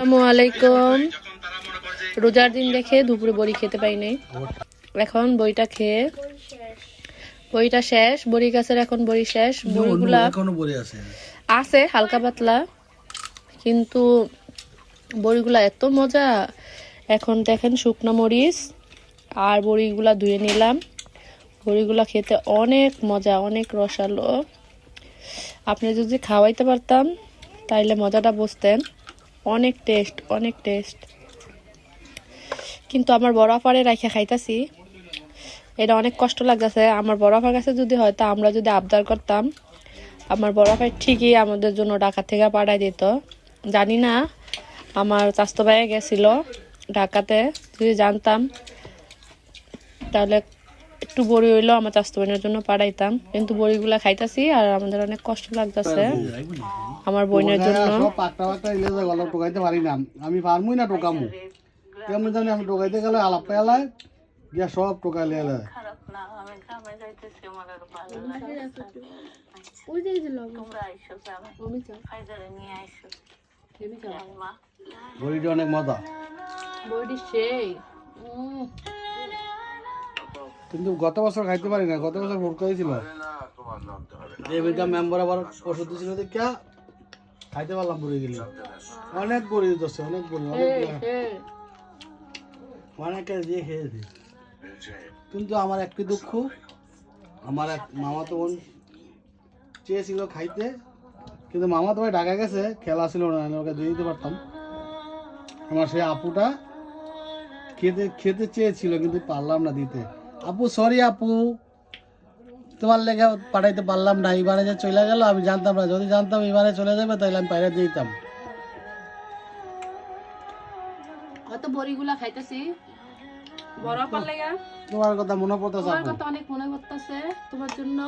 আসসালামু আলাইকুম। রোজার দিন দেখে দুপুরে বড়ি খেতে পাই নাই, এখন বড়িটা খেয়ে বড়িটা শেষ। বড়ি গাছের এখন বড়ি শেষ, বড়িগুলা আছে হালকা পাতলা, কিন্তু বড়িগুলা এত মজা। এখন দেখেন শুকনো মরিচ আর বড়িগুলা ধুয়ে নিলাম। বড়িগুলা খেতে অনেক মজা, অনেক রসালো। আপনি যদি খাওয়াইতে পারতাম তাইলে মজাটা বুঝতেন। অনেক টেস্ট, অনেক টেস্ট। কিন্তু আমার বড় আপারে রাইখা খাইতাছি, এটা অনেক কষ্ট লাগতেছে। আমার বড় আপার কাছে যদি হয়তো আমরা যদি আবদার করতাম, আমার বড় ভাই ঠিকই আমাদের জন্য ঢাকা থেকে পাঠাই দিত। জানি না আমার চাচতো ভাই গেছিল ঢাকাতে, যদি জানতাম তাহলে একটু বড়ি হইলো আমার চাচতো বোনের জন্য পাঠাইতাম। কিন্তু বড়িগুলা খাইতাছি আর আমাদের অনেক কষ্ট লাগতেছে আমার বোনের জন্য। আমি পারমুই না টোকামু, কেমন জানি আমি টোকাইতে গেলে আলাপ পেলায় গিয়া সব টোকাই লিয়ে বড়িটা অনেক মজা, কিন্তু গত বছর খাইতে পারি না। গত বছর ভোট করেছিল, মেম্বার আবার ওষুধ দিয়েছিল দেখা খাইতে পারলাম। বড়ি গেলি অনেক বড়ি দিচ্ছে, অনেক বড়ি, অনেকে দিয়ে খেয়েছি। কিন্তু আমার একটি দুঃখ, আমার এক মামাতো বোন চেয়েছিল খাইতে, কিন্তু মামা তো ভাই ঢাকা গেছে, খেলা ছিল না, আমি ওকে দিয়ে দিতে পারতাম। আমার সেই আপুটা খেতে খেতে চেয়েছিল, কিন্তু পারলাম না দিতে। আপু সরি আপু, তোমার লেগে পাঠাইতে পারলাম না। এবারে যে চলে গেল আমি জানতাম না, যদি জানতাম এবারে চলে যাবে তাহলে আমি বাইরে দিতাম। অত বড়িগুলা খাইতেছি বড় আপার লাগা। তোমার কথা মনে পড়তেছে, তোমার কথা অনেক মনে পড়তেছে, তোমার জন্য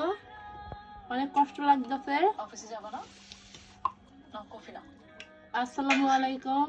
অনেক কষ্ট লাগতেছে। অফিসে যাব না, কফি না। আসসালামু আলাইকুম।